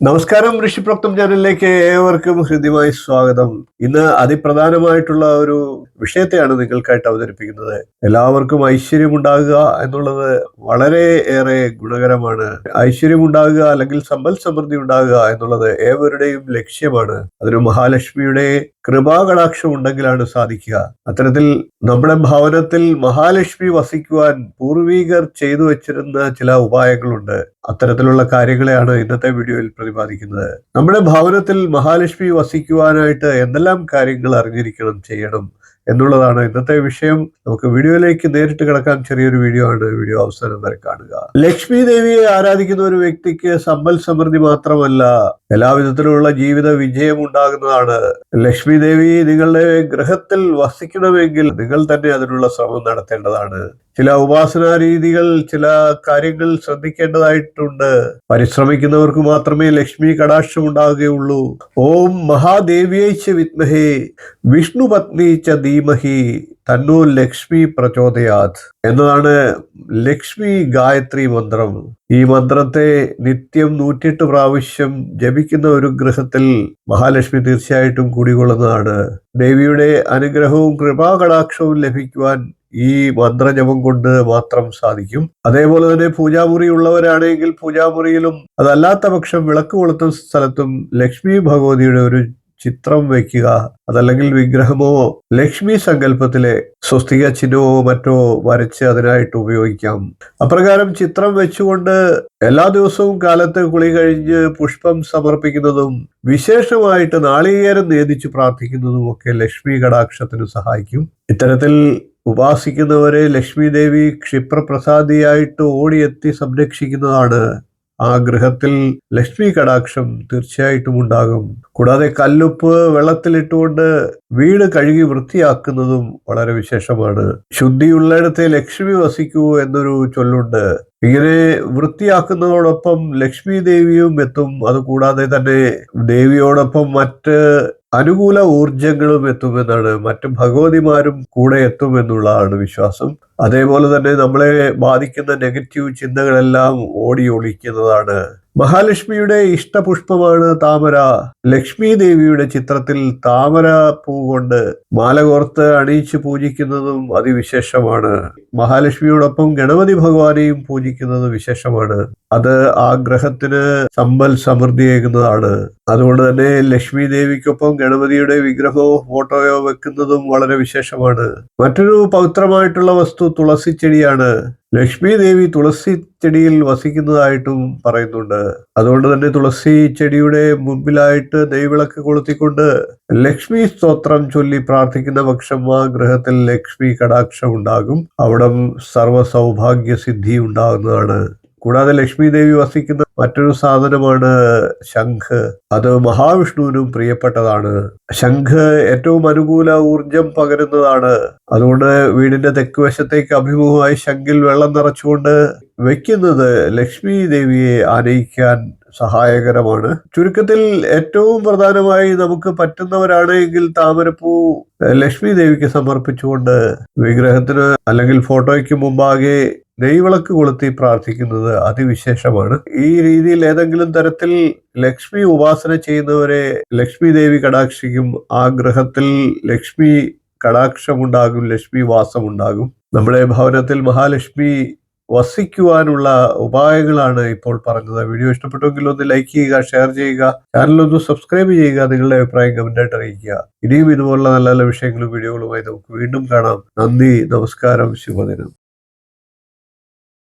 നമസ്കാരം. ഋഷിപ്രോക്തം ചാനലിലേക്ക് ഏവർക്കും ഹൃദ്യമായ സ്വാഗതം. ഇന്ന് അതിപ്രധാനമായിട്ടുള്ള ഒരു വിഷയത്തെയാണ് നിങ്ങൾക്കായിട്ട് അവതരിപ്പിക്കുന്നത്. എല്ലാവർക്കും ഐശ്വര്യമുണ്ടാകുക എന്നുള്ളത് വളരെ ഏറെ ഗുണകരമാണ്. ഐശ്വര്യമുണ്ടാകുക അല്ലെങ്കിൽ സമ്പൽ സമൃദ്ധി ഉണ്ടാകുക എന്നുള്ളത് ഏവരുടെയും ലക്ഷ്യമാണ്. അതിന് മഹാലക്ഷ്മിയുടെ കൃപാകടാക്ഷം ഉണ്ടെങ്കിലാണ് സാധിക്കുക. അത്തരത്തിൽ നമ്മുടെ ഭവനത്തിൽ മഹാലക്ഷ്മി വസിക്കുവാൻ പൂർവികർ ചെയ്തു വെച്ചിരുന്ന ചില ഉപായങ്ങളുണ്ട്. അത്തരത്തിലുള്ള കാര്യങ്ങളെയാണ് ഇന്നത്തെ വീഡിയോയിൽ പ്രതിപാദിക്കുന്നത്. നമ്മുടെ ഭവനത്തിൽ മഹാലക്ഷ്മി വസിക്കുവാനായിട്ട് എന്തെല്ലാം കാര്യങ്ങൾ അറിഞ്ഞിരിക്കണം, ചെയ്യണം എന്നുള്ളതാണ് ഇന്നത്തെ വിഷയം. നമുക്ക് വീഡിയോയിലേക്ക് നേരിട്ട് കിടക്കാൻ. ചെറിയൊരു വീഡിയോ ആണ്, വീഡിയോ അവസാനം വരെ കാണുക. ലക്ഷ്മി ദേവിയെ ആരാധിക്കുന്ന ഒരു വ്യക്തിക്ക് സമ്പൽ സമൃദ്ധി മാത്രമല്ല, എല്ലാവിധത്തിലുള്ള ജീവിത വിജയം ഉണ്ടാകുന്നതാണ്. ലക്ഷ്മി ദേവി നിങ്ങളുടെ ഗൃഹത്തിൽ വസിക്കണമെങ്കിൽ നിങ്ങൾ തന്നെ അതിനുള്ള ശ്രമം നടത്തേണ്ടതാണ്. ചില ഉപാസനാ രീതികൾ, ചില കാര്യങ്ങൾ ശ്രദ്ധിക്കേണ്ടതായിട്ടുണ്ട്. പരിശ്രമിക്കുന്നവർക്ക് മാത്രമേ ലക്ഷ്മി കടാക്ഷം ഉണ്ടാകുകയുള്ളൂ. ഓം മഹാദേവിയൈച്ച വിദ്മഹേ വിഷ്ണു പത്നി ച ധീമഹി തന്നോ ലക്ഷ്മി പ്രചോദയാത് എന്നതാണ് ലക്ഷ്മി ഗായത്രി മന്ത്രം. ഈ മന്ത്രത്തെ നിത്യം 108 പ്രാവശ്യം ജപിക്കുന്ന ഒരു ഗൃഹത്തിൽ മഹാലക്ഷ്മി തീർച്ചയായിട്ടും കുടികൊള്ളുന്നതാണ്. ദേവിയുടെ അനുഗ്രഹവും കൃപാകടാക്ഷവും ലഭിക്കുവാൻ ഈ മന്ത്രജപം കൊണ്ട് മാത്രം സാധിക്കും. അതേപോലെ തന്നെ പൂജാമുറി ഉള്ളവരാണെങ്കിൽ പൂജാമുറിയിലും, അതല്ലാത്ത പക്ഷം വിളക്ക് കൊളുത്തുന്ന സ്ഥലത്തും ലക്ഷ്മി ഭഗവതിയുടെ ഒരു ചിത്രം വയ്ക്കുക. അതല്ലെങ്കിൽ വിഗ്രഹമോ ലക്ഷ്മി സങ്കല്പത്തിലെ സ്വസ്തിക ചിഹ്നമോ മറ്റോ വരച്ച് അതിനായിട്ട് ഉപയോഗിക്കാം. അപ്രകാരം ചിത്രം വെച്ചുകൊണ്ട് എല്ലാ ദിവസവും കാലത്ത് കുളി കഴിഞ്ഞ് പുഷ്പം സമർപ്പിക്കുന്നതും വിശേഷമായിട്ട് നാളികേരം നേദിച്ച് പ്രാർത്ഥിക്കുന്നതും ഒക്കെ ലക്ഷ്മി കടാക്ഷത്തിന് സഹായിക്കും. ഇത്തരത്തിൽ ഉപാസിക്കുന്നവരെ ലക്ഷ്മി ദേവി ക്ഷിപ്രപ്രസാദിയായിട്ട് ഓടിയെത്തി സംരക്ഷിക്കുന്നതാണ്. ആ ഗൃഹത്തിൽ ലക്ഷ്മി കടാക്ഷം തീർച്ചയായിട്ടും ഉണ്ടാകും. കൂടാതെ കല്ലുപ്പ് വെള്ളത്തിലിട്ടുകൊണ്ട് വീട് കഴുകി വൃത്തിയാക്കുന്നതും വളരെ വിശേഷമാണ്. ശുദ്ധിയുള്ളിടത്തെ ലക്ഷ്മി വസിക്കൂ എന്നൊരു ചൊല്ലുണ്ട്. ഇങ്ങനെ വൃത്തിയാക്കുന്നതോടൊപ്പം ലക്ഷ്മി ദേവിയും എത്തും. അതുകൂടാതെ തന്നെ ദേവിയോടൊപ്പം മറ്റ് അനുകൂല ഊർജങ്ങളും എത്തുമെന്നാണ്, മറ്റു ഭഗവതിമാരും കൂടെ എത്തുമെന്നുള്ളതാണ് വിശ്വാസം. അതേപോലെ തന്നെ നമ്മളെ ബാധിക്കുന്ന നെഗറ്റീവ് ചിന്തകളെല്ലാം ഓടി ഒളിക്കുന്നതാണ്. മഹാലക്ഷ്മിയുടെ ഇഷ്ടപുഷ്പമാണ് താമര. ലക്ഷ്മി ദേവിയുടെ ചിത്രത്തിൽ താമര പൂ കൊണ്ട് മാല കോർത്ത് അണിയിച്ച് പൂജിക്കുന്നതും അതിവിശേഷമാണ്. മഹാലക്ഷ്മിയോടൊപ്പം ഗണപതി ഭഗവാനെയും പൂജിക്കുന്നത് വിശേഷമാണ്. അത് ആ ഗ്രഹത്തിന് സമ്പൽ സമൃദ്ധിയേകുന്നതാണ്. അതുകൊണ്ട് തന്നെ ലക്ഷ്മി ദേവിക്കൊപ്പം ഗണപതിയുടെ വിഗ്രഹമോ ഫോട്ടോയോ വെക്കുന്നതും വളരെ വിശേഷമാണ്. മറ്റൊരു പവിത്രമായിട്ടുള്ള വസ്തു തുളസി ചെടിയാണ്. ലക്ഷ്മി ദേവി തുളസി ചെടിയിൽ വസിക്കുന്നതായിട്ടും പറയുന്നുണ്ട്. അതുകൊണ്ട് തന്നെ തുളസി ചെടിയുടെ മുൻപിലായിട്ട് നെയ്വിളക്ക് കൊളുത്തിക്കൊണ്ട് ലക്ഷ്മി സ്തോത്രം ചൊല്ലി പ്രാർത്ഥിക്കുന്ന പക്ഷം ആ ഗൃഹത്തിൽ ലക്ഷ്മി കടാക്ഷം ഉണ്ടാകും. അവിടം സർവ്വ സൗഭാഗ്യ സിദ്ധി ഉണ്ടാകുന്നതാണ്. കൂടാതെ ലക്ഷ്മി ദേവി വസിക്കുന്ന മറ്റൊരു സാധനമാണ് ശംഖ്. അത് മഹാവിഷ്ണുവിനും പ്രിയപ്പെട്ടതാണ്. ശംഖ് ഏറ്റവും അനുകൂല ഊർജം പകരുന്നതാണ്. അതുകൊണ്ട് വീടിന്റെ തെക്ക് വശത്തേക്ക് അഭിമുഖമായി ശംഖിൽ വെള്ളം നിറച്ചുകൊണ്ട് വെക്കുന്നത് ലക്ഷ്മി ദേവിയെ ആനയിക്കാൻ സഹായകരമാണ്. ചുരുക്കത്തിൽ ഏറ്റവും പ്രധാനമായി നമുക്ക് പറ്റുന്നവരാണെങ്കിൽ താമരപ്പൂ ലക്ഷ്മി ദേവിക്ക് സമർപ്പിച്ചുകൊണ്ട് വിഗ്രഹത്തിന് അല്ലെങ്കിൽ ഫോട്ടോയ്ക്ക് മുമ്പാകെ നെയ്വിളക്ക് കൊളുത്തി പ്രാർത്ഥിക്കുന്നത് അതിവിശേഷമാണ്. ഈ രീതിയിൽ ഏതെങ്കിലും തരത്തിൽ ലക്ഷ്മി ഉപാസന ചെയ്യുന്നവരെ ലക്ഷ്മി ദേവി കടാക്ഷിക്കും. ആ ഗൃഹത്തിൽ ലക്ഷ്മി കടാക്ഷമുണ്ടാകും, ലക്ഷ്മി വാസമുണ്ടാകും. നമ്മുടെ ഭവനത്തിൽ മഹാലക്ഷ്മി വസിക്കുവാനുള്ള ഉപായങ്ങളാണ് ഇപ്പോൾ പറഞ്ഞത്. വീഡിയോ ഇഷ്ടപ്പെട്ടുവെങ്കിൽ ഒന്ന് ലൈക്ക് ചെയ്യുക, ഷെയർ ചെയ്യുക, ചാനലൊന്ന് സബ്സ്ക്രൈബ് ചെയ്യുക, നിങ്ങളുടെ അഭിപ്രായം കമന്റായിട്ട് അറിയിക്കുക. ഇനിയും ഇതുപോലുള്ള നല്ല നല്ല വിഷയങ്ങളും വീഡിയോകളുമായി നമുക്ക് വീണ്ടും കാണാം. നന്ദി, നമസ്കാരം, ശുഭദിനം.